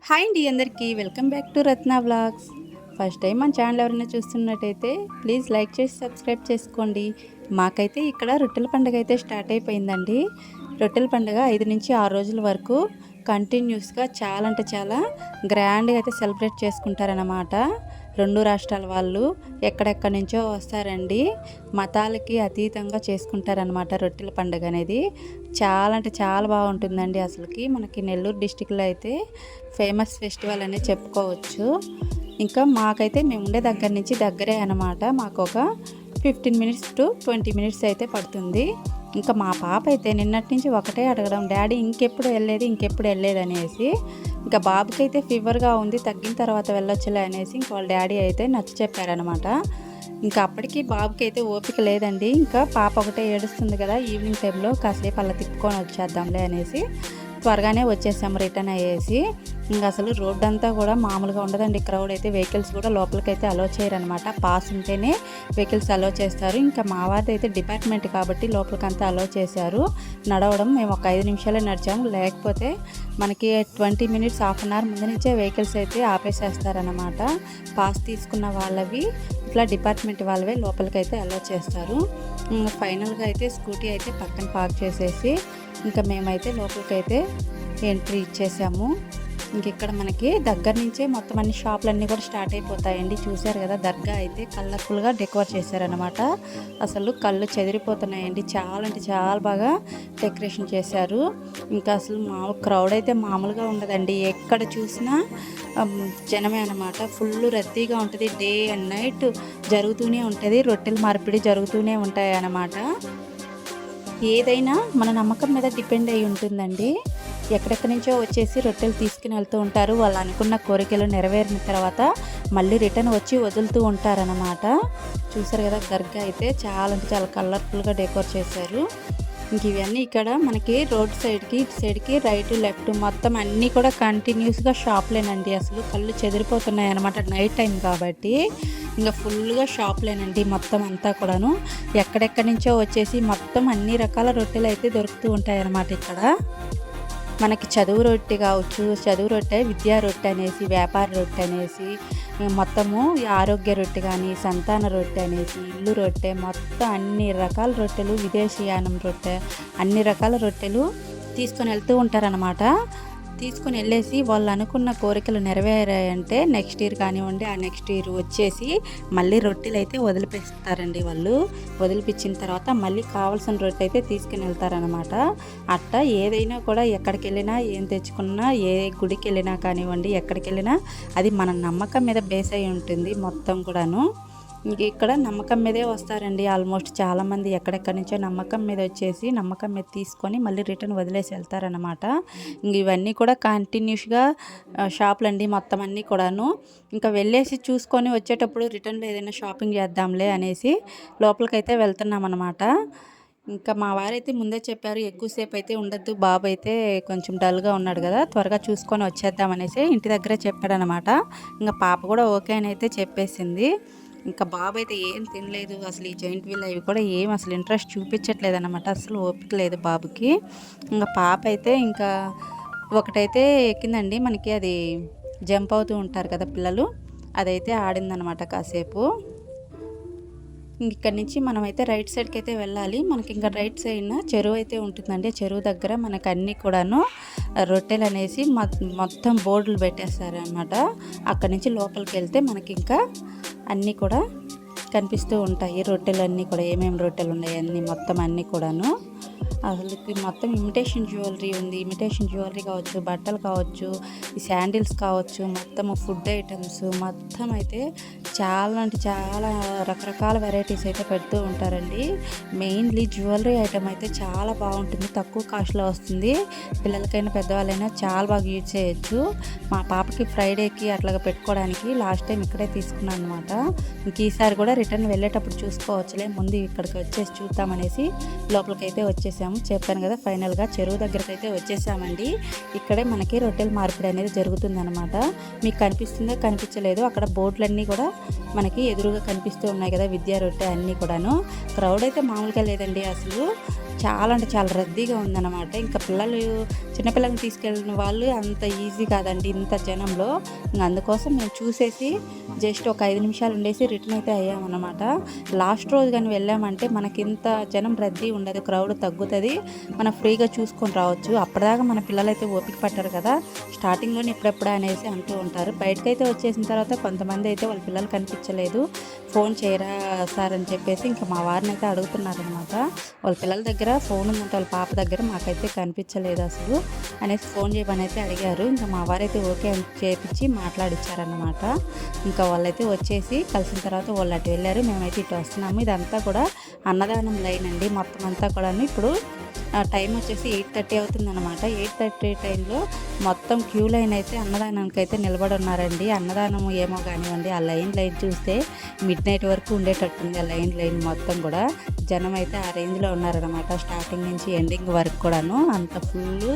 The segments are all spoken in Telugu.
హాయ్ అండి అందరికీ welcome back to Ratna vlogs. First time మన ఛానల్ ఎవరైనా చూస్తున్నట్టయితే ప్లీజ్ లైక్ చేసి సబ్స్క్రైబ్ చేసుకోండి. మాకైతే ఇక్కడ రొట్టెల పండుగ అయితే స్టార్ట్ అయిపోయిందండి. రొట్టెల పండుగ 5 నుంచి 6 రోజుల వరకు కంటిన్యూస్గా చాలా అంటే చాలా గ్రాండ్గా అయితే సెలబ్రేట్ చేసుకుంటారన్నమాట. 2 రాష్ట్రాల వాళ్ళు ఎక్కడెక్కడి నుంచో వస్తారండి. మతాలకి అతీతంగా చేసుకుంటారనమాట రొట్టెల పండుగ అనేది. చాలా అంటే చాలా బాగుంటుందండి. అసలుకి మనకి నెల్లూరు డిస్టిక్లో అయితే ఫేమస్ ఫెస్టివల్ అనేది చెప్పుకోవచ్చు. ఇంకా మాకైతే మేము ఉండే దగ్గర నుంచి దగ్గరే అనమాట. మాకు ఒక 15 మినిట్స్ టు 20 మినిట్స్ అయితే పడుతుంది. ఇంకా మా పాప అయితే నిన్నటి నుంచి ఒకటే అడగడం, డాడీ ఇంకెప్పుడు వెళ్ళేది అనేసి. ఇంకా బాబుకి అయితే ఫీవర్గా ఉంది, తగ్గిన తర్వాత వెళ్ళొచ్చులే అనేసి ఇంకా వాళ్ళ డాడీ అయితే నచ్చ చెప్పారనమాట. ఇంకా అప్పటికి బాబుకి అయితే ఓపిక లేదండి. ఇంకా పాప ఒకటే ఏడుస్తుంది కదా, ఈవినింగ్ టైంలో కాసేపు అలా తిప్పుకొని వచ్చేద్దాంలే అనేసి త్వరగానే వచ్చేసాము రిటర్న్ అయ్యేసి. ఇంకా అసలు రోడ్ అంతా కూడా మామూలుగా ఉండదండి. క్రౌడ్ అయితే వెహికల్స్ కూడా లోపలికైతే అలో చేయరనమాట. పాస్ ఉంటేనే వెహికల్స్ అలో చేస్తారు. ఇంకా మా వారిది అయితే డిపార్ట్మెంట్ కాబట్టి లోపలికంతా అలో చేశారు. నడవడం మేము ఒక 5 నిమిషాలే నడిచాము, లేకపోతే మనకి 20 మినిట్స్ హాఫ్ అన్ అవర్ ముందు నుంచే వెహికల్స్ అయితే ఆపేసేస్తారనమాట. పాస్ తీసుకున్న వాళ్ళవి ఇట్లా డిపార్ట్మెంట్ వాళ్ళవే లోపలికైతే అలో చేస్తారు. ఫైనల్గా అయితే స్కూటీ అయితే పక్కన పార్క్ చేసేసి ఇంకా మేమైతే లోపలికైతే ఎంట్రీ ఇచ్చేసాము. ఇంక ఇక్కడ మనకి దగ్గర నుంచే మొత్తం అన్ని షాపులన్నీ కూడా స్టార్ట్ అయిపోతాయండి. చూశారు కదా, దర్గా అయితే కలర్ఫుల్గా డెకరేట్ చేశారనమాట. అసలు కళ్ళు చెదిరిపోతున్నాయండి. చాలా అంటే చాలా బాగా డెకరేషన్ చేశారు. ఇంకా అసలు క్రౌడ్ అయితే మామూలుగా ఉండదండి. ఎక్కడ చూసినా జనమే అనమాట. ఫుల్ రద్దీగా ఉంటుంది. డే అండ్ నైట్ జరుగుతూనే ఉంటుంది. రొట్టెల మార్పిడి జరుగుతూనే ఉంటాయి అన్నమాట. ఏదైనా మన నమ్మకం మీద డిపెండ్ అయి ఉంటుందండి. ఎక్కడెక్కడి నుంచో వచ్చేసి రొట్టెలు తీసుకుని వెళ్తూ ఉంటారు. వాళ్ళు అనుకున్న కోరికలు నెరవేరిన తర్వాత మళ్ళీ రిటర్న్ వచ్చి వదులుతూ ఉంటారన్నమాట. చూసారు కదా, దర్గా అయితే చాలా అంటే చాలా కలర్ఫుల్గా డెకోర్ చేశారు. ఇంక ఇవన్నీ ఇక్కడ మనకి రోడ్ సైడ్కి ఇటు సైడ్కి రైట్ లెఫ్ట్ మొత్తం అన్నీ కూడా కంటిన్యూస్గా షాప్లేనండి. అసలు కళ్ళు చెదిరిపోతున్నాయి అనమాట. నైట్ టైం కాబట్టి ఇంకా ఫుల్గా షాప్లేనండి మొత్తం అంతా కూడాను. ఎక్కడెక్కడి నుంచో వచ్చేసి మొత్తం అన్ని రకాల రొట్టెలు అయితే దొరుకుతూ ఉంటాయి అన్నమాట. ఇక్కడ మనకి చదువు రొట్టె కావచ్చు, చదువు రొట్టె, విద్యా రొట్టె అనేసి, వ్యాపార రొట్టె అనేసి, మొత్తము ఆరోగ్య రొట్టె కానీ, సంతాన రొట్టె అనేసి, ఇల్లు రొట్టె, మొత్తం అన్ని రకాల రొట్టెలు, విదేశీయానం రొట్టె, అన్ని రకాల రొట్టెలు తీసుకొని వెళ్తూ ఉంటారనమాట. తీసుకొని వెళ్ళేసి వాళ్ళు అనుకున్న కోరికలు నెరవేరాయంటే నెక్స్ట్ ఇయర్ కానివ్వండి, ఆ నెక్స్ట్ ఇయర్ వచ్చేసి మళ్ళీ రొట్టెలు అయితే వదిలిపిస్తారండి. వాళ్ళు వదిలిపించిన తర్వాత మళ్ళీ కావాల్సిన రొట్టె అయితే తీసుకుని వెళ్తారనమాట. అట్టా ఏదైనా కూడా ఎక్కడికి వెళ్ళినా, ఏం తెచ్చుకున్నా, ఏ గుడికి వెళ్ళినా కానివ్వండి, ఎక్కడికి వెళ్ళినా అది మన నమ్మకం మీద బేస్ అయి ఉంటుంది మొత్తం కూడాను. ఇంక ఇక్కడ నమ్మకం మీదే వస్తారండి ఆల్మోస్ట్ చాలామంది. ఎక్కడెక్కడి నుంచో నమ్మకం మీద వచ్చేసి నమ్మకం మీద తీసుకొని మళ్ళీ రిటర్న్ వదిలేసి వెళ్తారనమాట. ఇంక ఇవన్నీ కూడా కంటిన్యూస్గా షాపులండి మొత్తం అన్నీ కూడాను. ఇంకా వెళ్ళేసి చూసుకొని వచ్చేటప్పుడు రిటర్న్లో ఏదైనా షాపింగ్ చేద్దాంలే అనేసి లోపలికైతే వెళ్తున్నాం అనమాట. ఇంకా మా వారైతే ముందే చెప్పారు, ఎక్కువసేపు అయితే ఉండద్దు, బాబు అయితే కొంచెం డల్గా ఉన్నాడు కదా, త్వరగా చూసుకొని వచ్చేద్దామనేసి ఇంటి దగ్గరే చెప్పాడనమాట. ఇంకా పాప కూడా ఓకే అని అయితే చెప్పేసింది. ఇంకా బాబు అయితే ఏం తినలేదు. అసలు ఈ జాయింట్ వీల్ అవి కూడా ఏం అసలు ఇంట్రెస్ట్ చూపించట్లేదు అనమాట. అసలు ఓపిక లేదు బాబుకి. ఇంకా పాప అయితే ఇంకా ఒకటైతే ఎక్కిందండి. మనకి అది జంప్ అవుతూ ఉంటారు కదా పిల్లలు, అదైతే ఆడిందనమాట కాసేపు. ఇక్కడి నుంచి మనమైతే రైట్ సైడ్కి అయితే వెళ్ళాలి. మనకి ఇంకా రైట్ సైడ్న చెరువు అయితే ఉంటుందండి. చెరువు దగ్గర మనకు అన్నీ కూడాను రొట్టెలు అనేసి మొత్తం బోర్డులు పెట్టేస్తారనమాట. అక్కడి నుంచి లోపలికి వెళ్తే మనకి ఇంకా అన్నీ కూడా కనిపిస్తూ ఉంటాయి. రొట్టెలు అన్నీ కూడా ఏమేమి రొట్టెలు ఉన్నాయి అన్నీ మొత్తం అన్నీ కూడాను. అసలు మొత్తం ఇమిటేషన్ జ్యువెలరీ ఉంది. ఇమిటేషన్ జ్యువెలరీ కావచ్చు, బట్టలు కావచ్చు, ఈ శాండిల్స్ కావచ్చు, మొత్తం ఫుడ్ ఐటమ్స్ మొత్తం అయితే చాలా అంటే చాలా రకరకాల వెరైటీస్ అయితే పెడుతూ ఉంటారండి. మెయిన్లీ జ్యువెలరీ ఐటమ్ అయితే చాలా బాగుంటుంది, తక్కువ కాస్ట్లో వస్తుంది. పిల్లలకైనా పెద్దవాళ్ళైనా చాలా బాగా యూజ్ చేయొచ్చు. మా పాపకి ఫ్రైడేకి అట్లాగా పెట్టుకోవడానికి లాస్ట్ టైం ఇక్కడే తీసుకున్నాను అనమాట. ఇంక ఈసారి కూడా రిటర్న్ వెళ్ళేటప్పుడు చూసుకోవచ్చులే, ముందు ఇక్కడికి వచ్చేసి చూద్దామనేసి లోపలికైతే వచ్చేసాము. చెప్పాను కదా, ఫైనల్గా చెరువు దగ్గరికి అయితే వచ్చేసామండి. ఇక్కడే మనకి రొట్టెల మార్పిడి అనేది జరుగుతుందన్నమాట. మీకు కనిపిస్తుందో కనిపించలేదు, అక్కడ బోర్డులన్నీ కూడా మనకి ఎదురుగా కనిపిస్తూ ఉన్నాయి కదా, విద్యా రొట్టె అన్నీ కూడాను. క్రౌడ్ అయితే మామూలుగా లేదండి. అసలు చాలా అంటే చాలా రద్దీగా ఉందన్నమాట. ఇంకా చిన్నపిల్లల్ని తీసుకెళ్ళిన వాళ్ళు అంత ఈజీ కాదండి ఇంత జనంలో. అందుకోసం మేము చూసేసి జస్ట్ ఒక 5 నిమిషాలు ఉండేసి రిటర్న్ అయితే అయ్యామన్నమాట. లాస్ట్ రోజు కానీ వెళ్ళామంటే మనకి ఇంత జనం రద్దీ ఉండదు, క్రౌడ్ తగ్గుతుంది, మనం ఫ్రీగా చూసుకొని రావచ్చు. అప్పటిదాకా మన పిల్లలైతే ఓపిక పట్టారు కదా, స్టార్టింగ్లోనే ఎప్పుడెప్పుడు అనేసి అంటూ ఉంటారు. బయటకైతే వచ్చేసిన తర్వాత కొంతమంది అయితే వాళ్ళ పిల్లలు కనిపించలేదు, ఫోన్ చేయరా సార్ అని చెప్పేసి ఇంకా మా వారిని అయితే అడుగుతున్నారనమాట. వాళ్ళ పిల్లల దగ్గర ఫోన్ ఉందంటే వాళ్ళ పాప దగ్గర, మాకైతే కనిపించలేదు అసలు అనేసి ఫోన్ చేయమని అయితే అడిగారు. ఇంకా మా వారైతే ఓకే అని చేపించి మాట్లాడిచ్చారనమాట. ఇంకా వాళ్ళైతే వచ్చేసి కలిసిన తర్వాత వాళ్ళు అటు వెళ్ళారు, మేమైతే ఇటు వస్తున్నాము. ఇదంతా కూడా అన్నదానం లైన్ అండి మొత్తం అంతా కూడా. ఇప్పుడు టైం వచ్చేసి 8:30 అవుతుందన్నమాట. 8:30 టైంలో మొత్తం క్యూ లైన్ అయితే అన్నదానానికి అయితే నిలబడి ఉన్నారండి. అన్నదానం ఏమో కానివ్వండి, ఆ లైన్ చూస్తే మిడ్ నైట్ వరకు ఉండేటట్టుంది. ఆ లైన్ మొత్తం కూడా జనం అయితే ఆ రేంజ్లో ఉన్నారనమాట. స్టార్టింగ్ నుంచి ఎండింగ్ వరకు కూడాను అంత ఫుల్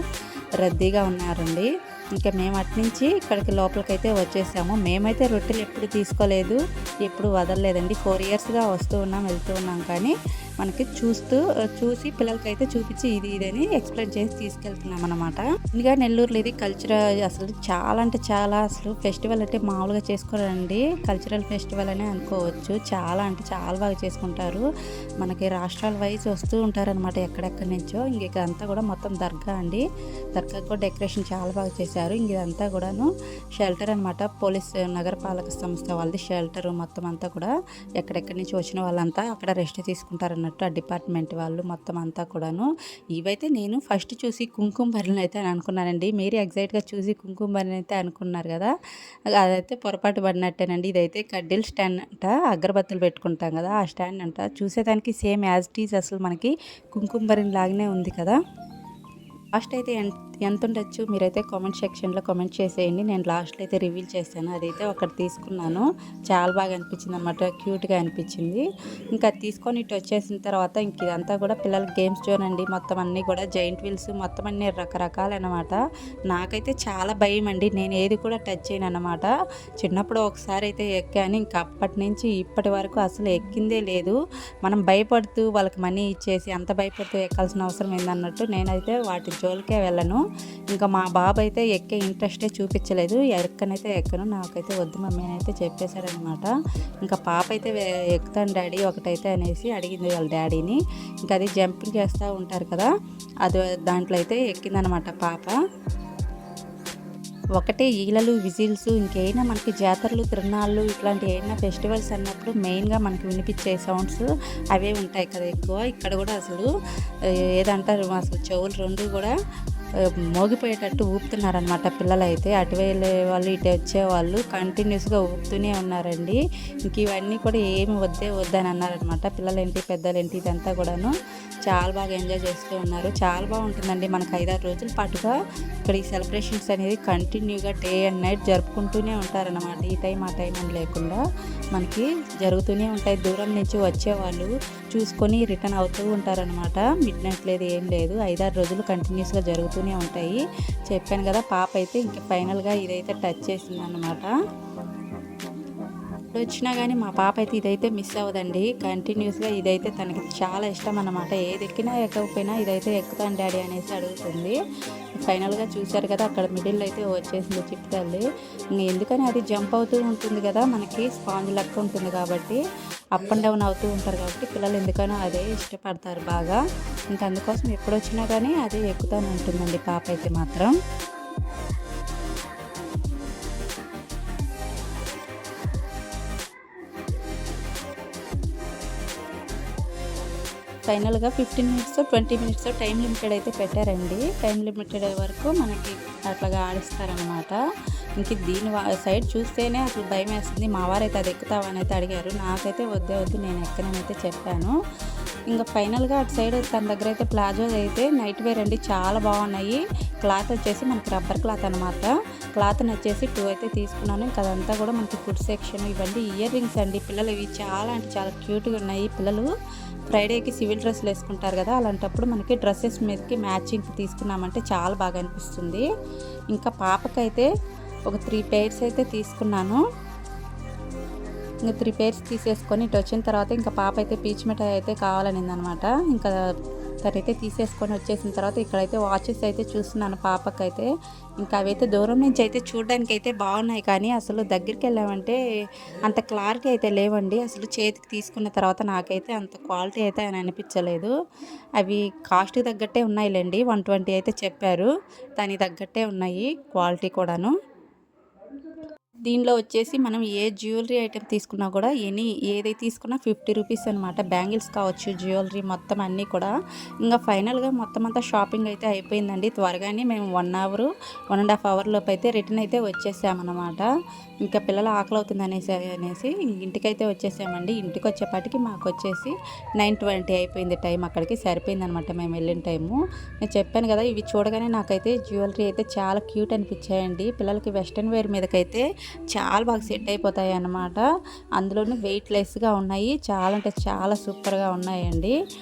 రద్దీగా ఉన్నారండి. ఇంకా మేము అట్నుంచి ఇక్కడికి లోపలికైతే వచ్చేసాము. మేమైతే రొట్టెలు ఎప్పుడు తీసుకోలేదు, ఎప్పుడు వదలలేదండి. 4 ఇయర్స్గా వస్తూ ఉన్నాం, వెళ్తూ ఉన్నాం. కానీ మనకి చూసి పిల్లలకైతే చూపించి ఇది అని ఎక్స్ప్లెయిన్ చేసి తీసుకెళ్తున్నాం అనమాట. ఇంకా నెల్లూరులో ఇది కల్చరల్ అసలు చాలా అంటే చాలా, అసలు ఫెస్టివల్ అంటే మామూలుగా చేసుకోరండి. కల్చరల్ ఫెస్టివల్ అనే అనుకోవచ్చు. చాలా అంటే చాలా బాగా చేసుకుంటారు. మనకి రాష్ట్రాల వైజ్ వస్తూ ఉంటారనమాట ఎక్కడెక్కడి నుంచో. ఇంక అంతా కూడా మొత్తం దర్గా అండి. దర్గా కూడా డెకరేషన్ చాలా బాగా చేశారు. ఇంక ఇదంతా కూడాను షెల్టర్ అనమాట. పోలీస్ నగరపాలక సంస్థ వాళ్ళది షెల్టర్. మొత్తం అంతా కూడా ఎక్కడెక్కడి నుంచి వచ్చిన వాళ్ళంతా అక్కడ రెస్ట్ తీసుకుంటారన్నట్టు. ఆ డిపార్ట్మెంట్ వాళ్ళు మొత్తం అంతా కూడాను. ఇవైతే నేను ఫస్ట్ చూసి కుంకుమ భరణి అయితే అని అనుకున్నానండి. మీరు ఎగ్జాక్ట్గా చూసి కుంకుమ భరణి అయితే అనుకున్నారు కదా, అదైతే పొరపాటు పడినట్టేనండి. ఇదైతే కడ్డీల స్టాండ్ అంట, అగరబత్తులు పెట్టుకుంటాం కదా ఆ స్టాండ్ అంట. చూసేదానికి సేమ్ యాజ్ ఇట్ ఈజ్ అసలు మనకి కుంకుమ భరణి లాగానే ఉంది కదా. లాస్ట్ అయితే ఎంత ఉండొచ్చు మీరైతే కామెంట్ సెక్షన్లో కామెంట్ చేసేయండి. నేను లాస్ట్లో అయితే రివీల్ చేస్తాను. అదైతే ఒకటి తీసుకున్నాను, చాలా బాగా అనిపించింది అన్నమాట, క్యూట్గా అనిపించింది. ఇంకా తీసుకొని ఇటు వచ్చేసిన తర్వాత ఇంక ఇదంతా కూడా పిల్లల గేమ్స్ జోన్ అండి. మొత్తం అన్నీ కూడా జైంట్ వీల్స్ మొత్తం అన్నీ రకరకాలన్నమాట. నాకైతే చాలా భయం అండి, నేను ఏది కూడా టచ్ చేయను అనమాట. చిన్నప్పుడు ఒకసారి అయితే ఎక్కాను, ఇంకా అప్పటి నుంచి ఇప్పటి వరకు అసలు ఎక్కిందే లేదు. మనం భయపడుతూ వాళ్ళకి మనీ ఇచ్చేసి అంత భయపడుతూ ఎక్కాల్సిన అవసరం ఏందన్నట్టు నేనైతే వాటి జోలికే వెళ్ళను. ఇంకా మా బాబు అయితే ఎక్కే ఇంట్రెస్టే చూపించలేదు, ఎక్కనైతే ఎక్కను, నాకైతే వద్దు మమ్మీ అని అయితే చెప్పేశారనమాట. ఇంకా పాప అయితే ఎక్కుతాను డాడీ ఒకటైతే అనేసి అడిగింది వాళ్ళ డాడీని. ఇంకా అది జంపింగ్ చేస్తూ ఉంటారు కదా, అది దాంట్లో అయితే ఎక్కిందనమాట పాప. ఒకటే ఈలలు విజిల్స్, ఇంకేమైనా మనకి జాతరలు తిరునాళ్ళు ఇట్లాంటి ఏమైనా ఫెస్టివల్స్ అన్నప్పుడు మెయిన్గా మనకి వినిపించే సౌండ్స్ అవే ఉంటాయి కదా ఎక్కువ. ఇక్కడ కూడా అసలు ఏదంటారు, అసలు చెవులు రెండు కూడా మోగిపోయేటట్టు ఊపుతున్నారనమాట పిల్లలు అయితే. అటు వెళ్ళే వాళ్ళు ఇటు వచ్చేవాళ్ళు కంటిన్యూస్గా ఊపుతూనే ఉన్నారండి. ఇంక ఇవన్నీ కూడా ఏమి వద్దని అన్నారనమాట. పిల్లలేంటి పెద్దలేంటి ఇదంతా కూడాను చాలా బాగా ఎంజాయ్ చేస్తూ ఉన్నారు. చాలా బాగుంటుందండి. మనకు 5-6 రోజుల పాటుగా ఇక్కడ ఈ సెలబ్రేషన్స్ అనేది కంటిన్యూగా డే అండ్ నైట్ జరుపుకుంటూనే ఉంటారనమాట. ఈ టైం ఆ టైం అని లేకుండా మనకి జరుగుతూనే ఉంటాయి. దూరం నుంచి వచ్చేవాళ్ళు చూసుకొని రిటర్న్ అవుతూ ఉంటారనమాట. మిడ్ నైట్ లేదు ఏం లేదు, 5-6 రోజులు కంటిన్యూస్గా జరుగుతూనే ఉంటాయి. చెప్పాను కదా, పాప అయితే ఇంకా ఫైనల్గా ఇదైతే టచ్ చేసింది అనమాట. వచ్చినా కానీ మా పాప అయితే ఇదైతే మిస్ అవ్వదండి. కంటిన్యూస్గా ఇదైతే తనకి చాలా ఇష్టం అన్నమాట. ఏది ఎక్కినా ఎక్కకపోయినా ఇదైతే ఎక్కుతాను డాడీ అనేసి అడుగుతుంది. ఫైనల్గా చూశారు కదా, అక్కడ మిడిల్ అయితే వచ్చేసింది చిట్టు తల్లి. ఎందుకని అది జంప్ అవుతూ ఉంటుంది కదా, మనకి స్పాంజ్ లెక్క ఉంటుంది కాబట్టి అప్ అండ్ డౌన్ అవుతూ ఉంటారు కాబట్టి పిల్లలు ఎందుకనో అదే ఇష్టపడతారు బాగా. ఇంకా అందుకోసం ఎప్పుడు వచ్చినా కానీ అదే ఎక్కుతాను ఉంటుందండి పాప అయితే మాత్రం. ఫైనల్గా 15 మినిట్స్ 20 మినిట్స్ టైం లిమిటెడ్ అయితే పెట్టారండి. టైం లిమిటెడ్ వరకు మనకి అట్లాగా ఆడిస్తారనమాట. ఇంక దీని సైడ్ చూస్తేనే అసలు భయం వేస్తుంది. మా వారైతే అది ఎక్కుతావని అయితే అడిగారు. నాకైతే వద్దు నేను ఎక్కనైతే చెప్పాను. ఇంకా ఫైనల్గా అటు సైడ్ తన దగ్గర అయితే ప్లాజో అయితే నైట్ వేర్ అండి, చాలా బాగున్నాయి. క్లాత్ వచ్చేసి మనకి రబ్బర్ క్లాత్ అనమాట. క్లాత్ని వచ్చేసి 2 అయితే తీసుకున్నాను. ఇంకా అదంతా కూడా మనకి ఫుడ్ సెక్షన్. ఇవన్నీ ఇయర్ రింగ్స్ అండి పిల్లలు, ఇవి చాలా అంటే చాలా క్యూట్గా ఉన్నాయి. పిల్లలు ఫ్రైడేకి సివిల్ డ్రెస్సులు వేసుకుంటారు కదా, అలాంటప్పుడు మనకి డ్రెస్సెస్ మీదకి మ్యాచింగ్ తీసుకున్నామంటే చాలా బాగా అనిపిస్తుంది. ఇంకా పాపకైతే ఒక 3 pairs అయితే తీసుకున్నాను. ఇంకా 3 pairs తీసేసుకొని ఇటు వచ్చిన తర్వాత ఇంకా పాప అయితే పీచ్ మిఠాయి అయితే కావాలనింది అనమాట. ఇంకా తనైతే తీసేసుకొని వచ్చేసిన తర్వాత ఇక్కడైతే వాచెస్ అయితే చూస్తున్నాను పాపకైతే. ఇంకా అవైతే దూరం నుంచి అయితే చూడడానికి అయితే బాగున్నాయి, కానీ అసలు దగ్గరికి వెళ్ళామంటే అంత క్లారిటీ అయితే లేవండి. అసలు చేతికి తీసుకున్న తర్వాత నాకైతే అంత క్వాలిటీ అయితే అని అనిపించలేదు. అవి కాస్ట్కి తగ్గట్టే ఉన్నాయిలేండి, 120 అయితే చెప్పారు, దానికి తగ్గట్టే ఉన్నాయి క్వాలిటీ కూడాను. దీనిలో వచ్చేసి మనం ఏ జ్యువెలరీ ఐటెం తీసుకున్నా కూడా ఏది తీసుకున్నా 50 రూపీస్ అనమాట. బ్యాంగిల్స్ కావచ్చు, జ్యువెలరీ మొత్తం అన్నీ కూడా. ఇంకా ఫైనల్గా మొత్తం అంతా షాపింగ్ అయితే అయిపోయిందండి. త్వరగానే మేము 1 అవర్ 1.5 అవర్ లోపు అయితే రిటర్న్ అయితే వచ్చేసామన్నమాట. ఇంకా పిల్లలు ఆకలి అవుతుంది అనేసి ఇంటికైతే వచ్చేసామండి. ఇంటికి వచ్చేపాటికి మాకు వచ్చేసి 9:20 అయిపోయింది టైం. అక్కడికి సరిపోయిందనమాట మేము వెళ్ళిన టైము. నేను చెప్పాను కదా, ఇవి చూడగానే నాకైతే జ్యువెలరీ అయితే చాలా క్యూట్ అనిపించాయండి. పిల్లలకి వెస్ట్రన్ వేర్ మీదకైతే చాలా బాగా సెట్ అయిపోతాయి అన్నమాట. అందులోనూ వెయిట్ లెస్గా ఉన్నాయి, చాలా అంటే చాలా సూపర్గా ఉన్నాయండి.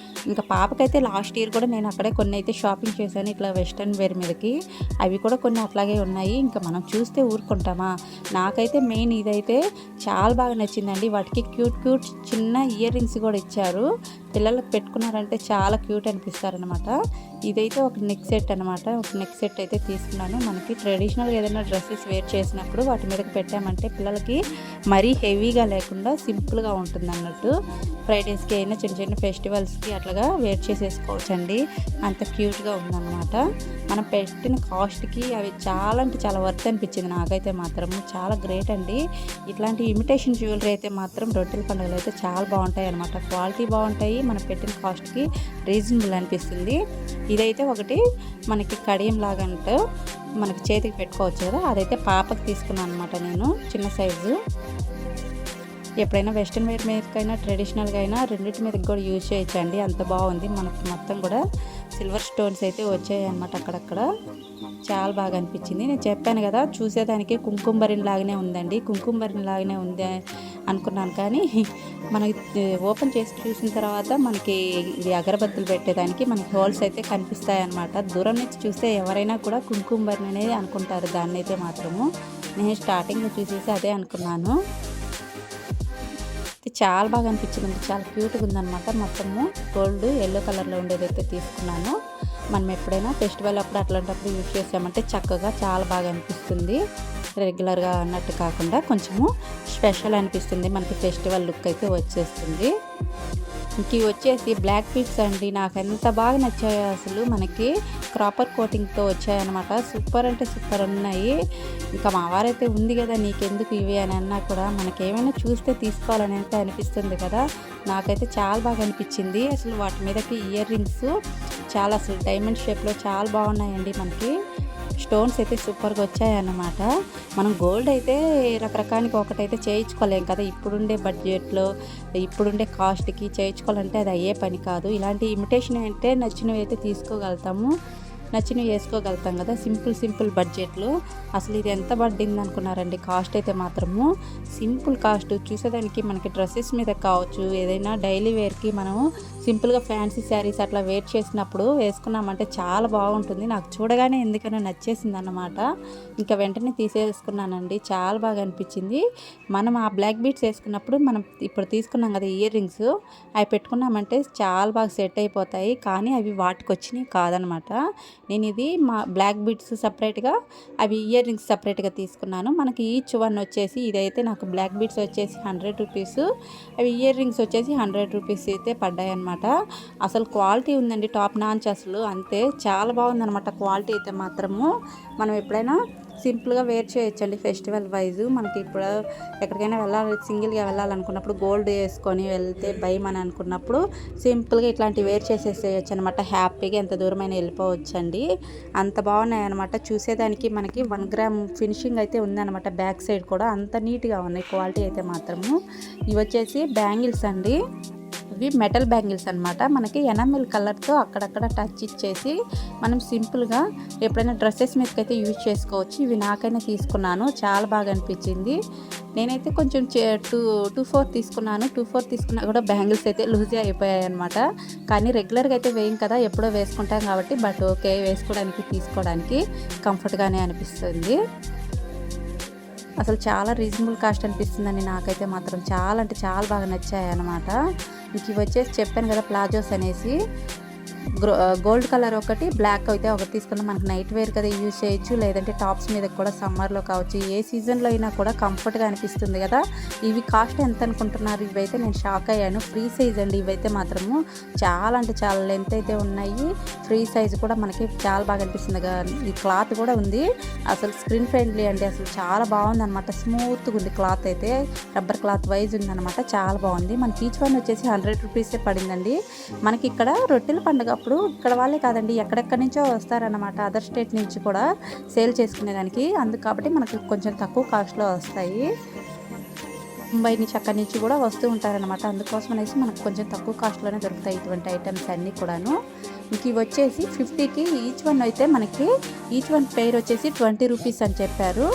ఇంకా పాపకైతే లాస్ట్ ఇయర్ కూడా నేను అక్కడే కొన్ని అయితే షాపింగ్ చేశాను ఇట్లా వెస్ట్రన్ వేర్ మీదకి. అవి కూడా కొన్ని అట్లాగే ఉన్నాయి. ఇంకా మనం చూస్తే ఊరుకుంటామా. నాకైతే మెయిన్ ఇదైతే చాలా బాగా నచ్చిందండి. వాటికి క్యూట్ చిన్న ఇయర్ రింగ్స్ కూడా ఇచ్చారు. పిల్లలకు పెట్టుకున్నారంటే చాలా క్యూట్ అనిపిస్తారనమాట. ఇదైతే ఒక నెక్ సెట్ అనమాట. ఒక నెక్ సెట్ అయితే తీసుకున్నాను. మనకి ట్రెడిషనల్గా ఏదైనా డ్రెస్సెస్ వేర్ చేసినప్పుడు వాటి మీదకి పెట్టామంటే పిల్లలకి మరీ హెవీగా లేకుండా సింపుల్గా ఉంటుంది అన్నట్టు. ఫ్రైడేస్కి అయినా చిన్న ఫెస్టివల్స్కి అట్లాగా వేర్ చేసేసుకోవచ్చండి. అంత క్యూట్గా ఉందన్నమాట. మనం పెట్టిన కాస్ట్కి అవి చాలా అంటే చాలా వర్త్ అనిపించింది నాకైతే మాత్రం. చాలా గ్రేట్ అండి. ఇట్లాంటి ఇమిటేషన్ జ్యువెలరీ అయితే మాత్రం రొట్టెల పండుగలు అయితే చాలా బాగుంటాయి అనమాట. క్వాలిటీ బాగుంటాయి, మనం పెట్టిన కాస్ట్కి రీజనబుల్ అనిపిస్తుంది. ఇదైతే ఒకటి మనకి కడియం లాగా అంటే మనకి చేతికి పెట్టుకోవచ్చు కదా, అదైతే పాపకి తీసుకున్నాను అనమాట నేను, చిన్న సైజు. ఎప్పుడైనా వెస్ట్రన్ వేర్ మీదకైనా ట్రెడిషనల్గా అయినా రెండింటి మీదకి కూడా యూజ్ చేయొచ్చండి. అంత బాగుంది. మనకి మొత్తం కూడా సిల్వర్ స్టోన్స్ అయితే వచ్చాయి అనమాట అక్కడక్కడ. చాలా బాగా అనిపించింది. నేను చెప్పాను కదా, చూసేదానికి కుంకుమ లాగానే ఉందండి. కుంకుమ లాగానే ఉంది అనుకున్నాను, కానీ మనకి ఓపెన్ చేసి చూసిన తర్వాత మనకి ఇది అగరబత్తులు పెట్టేదానికి మనకి హోల్స్ అయితే కనిపిస్తాయి అన్నమాట. దూరం నుంచి చూస్తే ఎవరైనా కూడా కుంకుమ అనేది అనుకుంటారు దాన్ని అయితే మాత్రము. నేను స్టార్టింగ్లో చూసేసి అదే అనుకున్నాను. చాలా బాగా అనిపించింది. చాలా క్యూట్గా ఉందన్నమాట. మొత్తము గోల్డ్ ఎల్లో కలర్లో ఉండేదైతే తీసుకున్నాను. మనం ఎప్పుడైనా ఫెస్టివల్ అప్పుడు అట్లాంటప్పుడు యూజ్ చేసామంటే చక్కగా చాలా బాగా అనిపిస్తుంది. రెగ్యులర్గా అన్నట్టు కాకుండా కొంచెము స్పెషల్ అనిపిస్తుంది. మనకి ఫెస్టివల్ లుక్ అయితే వచ్చేస్తుంది. ఇంక వచ్చేసి బ్లాక్ బీడ్స్ అండి. నాకు ఎంత బాగా నచ్చాయో అసలు. మనకి క్రాపర్ కోటింగ్తో వచ్చాయన్నమాట. సూపర్ అంటే సూపర్ ఉన్నాయి. ఇంకా మా వారైతే ఉంది కదా నీకెందుకు ఇవి అని అన్నా కూడా మనకి ఏమైనా చూస్తే తీసుకోవాలని అయితే అనిపిస్తుంది కదా. నాకైతే చాలా బాగా అనిపించింది. అసలు వాటి మీదకి ఇయర్ రింగ్స్ చాలా అసలు డైమండ్ షేప్లో చాలా బాగున్నాయండి. మనకి స్టోన్స్ అయితే సూపర్గా వచ్చాయన్నమాట. మనం గోల్డ్ అయితే రకరకానికి ఒకటైతే చేయించుకోలేం కదా. ఇప్పుడుండే బడ్జెట్లో ఇప్పుడుండే కాస్ట్కి చేయించుకోవాలంటే అది అయ్యే పని కాదు. ఇలాంటి ఇమిటేషన్ అంటే నచ్చినవి అయితే తీసుకోగలుగుతాము, నచ్చినవి వేసుకోగలుగుతాం కదా. సింపుల్ బడ్జెట్లో. అసలు ఇది ఎంత పడింది అనుకున్నారండి కాస్ట్ అయితే మాత్రము. Simple cost. చూసేదానికి మనకి డ్రెస్సెస్ మీద కావచ్చు, ఏదైనా డైలీ వేర్కి మనము సింపుల్గా ఫ్యాన్సీ శారీస్ అట్లా వేర్ చేసినప్పుడు వేసుకున్నామంటే చాలా బాగుంటుంది. నాకు చూడగానే ఎందుకనో నచ్చేసింది అన్నమాట. ఇంకా వెంటనే తీసేసుకున్నానండి. చాలా బాగా అనిపించింది. మనం ఆ బ్లాక్ బీడ్స్ వేసుకున్నప్పుడు మనం ఇప్పుడు తీసుకున్నాం కదా ఇయర్ రింగ్స్, అవి పెట్టుకున్నామంటే చాలా బాగా సెట్ అయిపోతాయి. కానీ అవి వాటికి వచ్చినవి కాదనమాట. నేను ఇది మా బ్లాక్ బీడ్స్ సపరేట్గా, అవి ఇయర్ రింగ్స్ సపరేట్గా తీసుకున్నాను. మనకి ఈచ్ వన్ వచ్చేసి ఇదైతే నాకు బ్లాక్ బీడ్స్ వచ్చేసి 100 రూపీస్, అవి ఇయర్ రింగ్స్ వచ్చేసి 100 రూపీస్ అయితే పడ్డాయి అనమాట. అసలు క్వాలిటీ ఉందండి, టాప్ నాంచ్ అసలు అంతే. చాలా బాగుందన్నమాట క్వాలిటీ అయితే మాత్రము. మనం ఎప్పుడైనా సింపుల్గా వేర్ చేయొచ్చండి ఫెస్టివల్ వైజు. మనకి ఇప్పుడు ఎక్కడికైనా సింగిల్గా వెళ్ళాలనుకున్నప్పుడు గోల్డ్ వేసుకొని వెళ్తే భయం అని అనుకున్నప్పుడు సింపుల్గా ఇట్లాంటి వేర్ చేసేసేయచ్చు అనమాట. హ్యాపీగా ఎంత దూరమైనా వెళ్ళిపోవచ్చండి. అంత బాగున్నాయి అనమాట. చూసేదానికి మనకి 1 గ్రామ్ ఫినిషింగ్ అయితే ఉందన్నమాట. బ్యాక్ సైడ్ కూడా అంత నీట్గా ఉన్నాయి క్వాలిటీ అయితే మాత్రము. ఇవి వచ్చేసి బ్యాంగిల్స్ అండి. ఇవి మెటల్ బ్యాంగిల్స్ అనమాట. మనకి ఎనామిల్ కలర్తో అక్కడక్కడ టచ్ ఇచ్చేసి మనం సింపుల్గా ఎప్పుడైనా డ్రెస్సెస్ మీదకైతే యూజ్ చేసుకోవచ్చు. ఇవి నాకైనా తీసుకున్నాను, చాలా బాగా అనిపించింది. నేనైతే కొంచెం 2-4 తీసుకున్నాను. 2-4 తీసుకున్నా కూడా బ్యాంగిల్స్ అయితే లూజే అయిపోయాయి అనమాట. కానీ రెగ్యులర్గా అయితే వేయం కదా, ఎప్పుడో వేసుకుంటాం కాబట్టి. బట్ ఓకే, వేసుకోవడానికి తీసుకోవడానికి కంఫర్ట్గానే అనిపిస్తుంది. అసలు చాలా రీజనబుల్ కాస్ట్ అనిపిస్తుందండి నాకైతే మాత్రం. చాలా అంటే చాలా బాగా నచ్చాయి అన్నమాట. ఇంక ఇవి వచ్చేసి చెప్పాను కదా ప్లాజోస్ అనేసి. గోల్డ్ కలర్ ఒకటి, బ్లాక్ అయితే ఒకటి తీసుకున్నాం. మనకు నైట్ వేర్ కదా యూజ్ చేయొచ్చు, లేదంటే టాప్స్ మీద కూడా సమ్మర్లో కావచ్చు, ఏ సీజన్లో అయినా కూడా కంఫర్ట్గా అనిపిస్తుంది కదా. ఇవి కాస్ట్ ఎంత అనుకుంటున్నారు? ఇవైతే నేను షాక్ అయ్యాను. ఫ్రీ సైజ్ అండి ఇవైతే మాత్రము. చాలా అంటే చాలా లెంత్ అయితే ఉన్నాయి. ఫ్రీ సైజ్ కూడా మనకి చాలా బాగా అనిపిస్తుంది. ఈ క్లాత్ కూడా ఉంది, అసలు స్క్రీన్ ఫ్రెండ్లీ అండి. అసలు చాలా బాగుంది అనమాట. స్మూత్గా ఉంది క్లాత్ అయితే, రబ్బర్ క్లాత్ వైజ్ ఉందన్నమాట. చాలా బాగుంది. మనకి ఈచ్ వన్ వచ్చేసి 100 రూపీసే పడిందండి. మనకి ఇక్కడ రొట్టెల పండుగ అప్పుడు ఇక్కడ వాళ్ళే కాదండి, ఎక్కడెక్కడి నుంచో వస్తారనమాట, అదర్ స్టేట్ నుంచి కూడా సేల్ చేసుకునేదానికి. అందుకు కాబట్టి మనకు కొంచెం తక్కువ కాస్ట్లో వస్తాయి. ముంబై నుంచి అక్కడి నుంచి కూడా వస్తూ ఉంటారనమాట. అందుకోసం అనేసి మనకు కొంచెం తక్కువ కాస్ట్లోనే దొరుకుతాయి ఇటువంటి ఐటమ్స్ అన్నీ కూడాను. ఇంక ఇవి వచ్చేసి 50కి ఈచ్ వన్ అయితే మనకి ఈచ్ వన్ పెయిర్ వచ్చేసి 20 రూపీస్ అని చెప్పారు.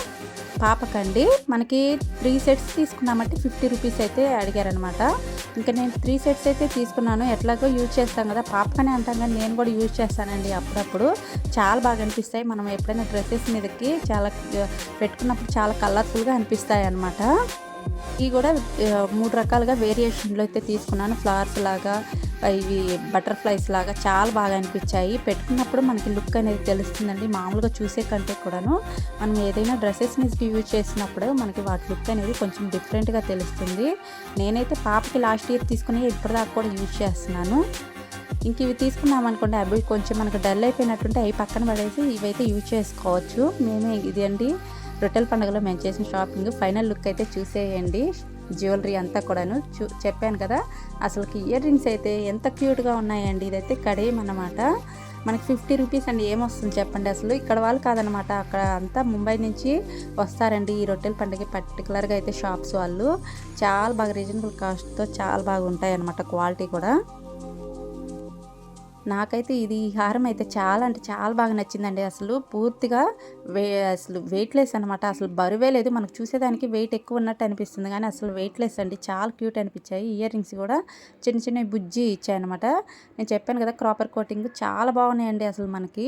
పాపకండి మనకి 3 సెట్స్ తీసుకున్నామంటే 50 రూపీస్ అయితే అడిగారనమాట. ఇంకా నేను 3 సెట్స్ అయితే తీసుకున్నాను. ఎట్లాగో యూజ్ చేస్తాం కదా, పాపకనే అంటాం కానీ నేను కూడా యూజ్ చేస్తానండి అప్పుడప్పుడు. చాలా బాగా అనిపిస్తాయి. మనం ఎప్పుడైనా డ్రెస్సెస్ మీదకి చాలా పెట్టుకున్నప్పుడు చాలా కలర్ఫుల్గా అనిపిస్తాయి అన్నమాట. ఇవి కూడా 3 రకాలుగా వేరియేషన్లో అయితే తీసుకున్నాను. ఫ్లవర్స్ లాగా, ఇవి బటర్ఫ్లైస్ లాగా చాలా బాగా అనిపించాయి. పెట్టుకున్నప్పుడు మనకి లుక్ అనేది తెలుస్తుందండి. మామూలుగా చూసే కంటే కూడాను మనం ఏదైనా డ్రెస్సెస్ మీదకి యూజ్ చేసినప్పుడు మనకి వాటి లుక్ అనేది కొంచెం డిఫరెంట్గా తెలుస్తుంది. నేనైతే పాపకి లాస్ట్ ఇయర్ తీసుకుని ఇప్పటిదాకా కూడా యూజ్ చేస్తున్నాను. ఇంక ఇవి తీసుకున్నాం అనుకోండి, అవి కొంచెం మనకు డల్ అయిపోయినట్టుంటే అవి పక్కన పడేసి ఇవైతే యూజ్ చేసుకోవచ్చు. మేమే ఇది అండి రొట్టెల పండుగలో మేము చేసిన షాపింగ్. ఫైనల్ లుక్ అయితే చూసేయండి. జ్యువెలరీ అంతా కూడాను చెప్పాను కదా, అసలుకి ఇయర్ రింగ్స్ అయితే ఎంత క్యూట్గా ఉన్నాయండి. ఇదైతే కడేం అన్నమాట. మనకి 50 రూపీస్ అండి, ఏమొస్తుంది చెప్పండి. అసలు ఇక్కడ వాళ్ళు కాదనమాట, అక్కడ అంతా ముంబై నుంచి వస్తారండి ఈ రొట్టెల పండుగ. పర్టికులర్గా అయితే షాప్స్ వాళ్ళు చాలా బాగా రీజనబుల్ కాస్ట్తో చాలా బాగా ఉంటాయి అన్నమాట. క్వాలిటీ కూడా నాకైతే ఈ హారం అయితే చాలా అంటే చాలా బాగా నచ్చిందండి. అసలు పూర్తిగా అసలు వెయిట్లెస్ అనమాట. అసలు బరువే లేదు. మనకు చూసేదానికి వెయిట్ ఎక్కువ ఉన్నట్టు అనిపిస్తుంది కానీ అసలు వెయిట్లెస్ అండి. చాలా క్యూట్ అనిపించాయి. ఇయర్ రింగ్స్ కూడా చిన్న చిన్న బుజ్జి ఇచ్చాయన్నమాట. నేను చెప్పాను కదా కాపర్ కోటింగ్ చాలా బాగున్నాయండి. అసలు మనకి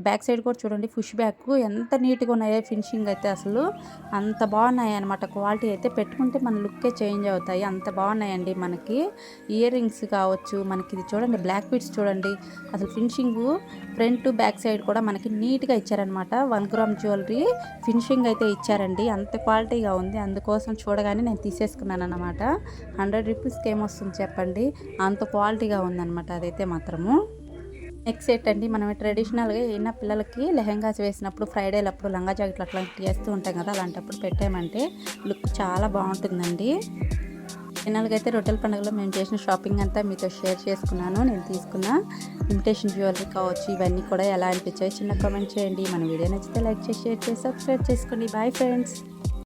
బ్యాక్ సైడ్ కూడా చూడండి, పుష్ బ్యాక్ ఎంత నీట్గా ఉన్నాయో. ఫినిషింగ్ అయితే అసలు అంత బాగున్నాయి అనమాట. క్వాలిటీ అయితే పెట్టుకుంటే మన లుక్కే చేంజ్ అవుతాయి, అంత బాగున్నాయండి. మనకి ఇయర్ రింగ్స్ కావచ్చు, మనకి ఇది చూడండి బ్లాక్ బీడ్స్ చూడండి. అసలు ఫినిషింగ్ ఫ్రంట్ బ్యాక్ సైడ్ కూడా మనకి నీట్గా ఇచ్చారనమాట. 1 గ్రామ్ జ్యువెలరీ ఫినిషింగ్ అయితే ఇచ్చారండి. అంత క్వాలిటీగా ఉంది. అందుకోసం చూడగానే నేను తీసేసుకున్నాను అనమాట. 100 రూపీస్కి ఏమొస్తుంది చెప్పండి, అంత క్వాలిటీగా ఉందన్నమాట అదైతే మాత్రము. నెక్స్ట్ సెట్ అండి, మనం ట్రెడిషనల్గా ఏమైనా పిల్లలకి లెహెంగాస్ వేసినప్పుడు, ఫ్రైడేలప్పుడు లంగా జాకెట్లు అట్లాంటివి వేస్తూ ఉంటాం కదా, అలాంటప్పుడు పెట్టామంటే లుక్ చాలా బాగుంటుందండి. ఫైనల్గా అయితే రొట్టెల పండుగలో మేము చేసిన షాపింగ్ అంతా మీతో షేర్ చేసుకున్నాను. నేను తీసుకున్న ఇమిటేషన్ జ్యువెలరీ కావచ్చు, ఇవన్నీ కూడా ఎలా అనిపించాయి చిన్న కామెంట్ చేయండి. మన వీడియో నచ్చితే లైక్ చేసి, షేర్ చేసి, సబ్స్క్రైబ్ చేసుకోండి. Bye friends.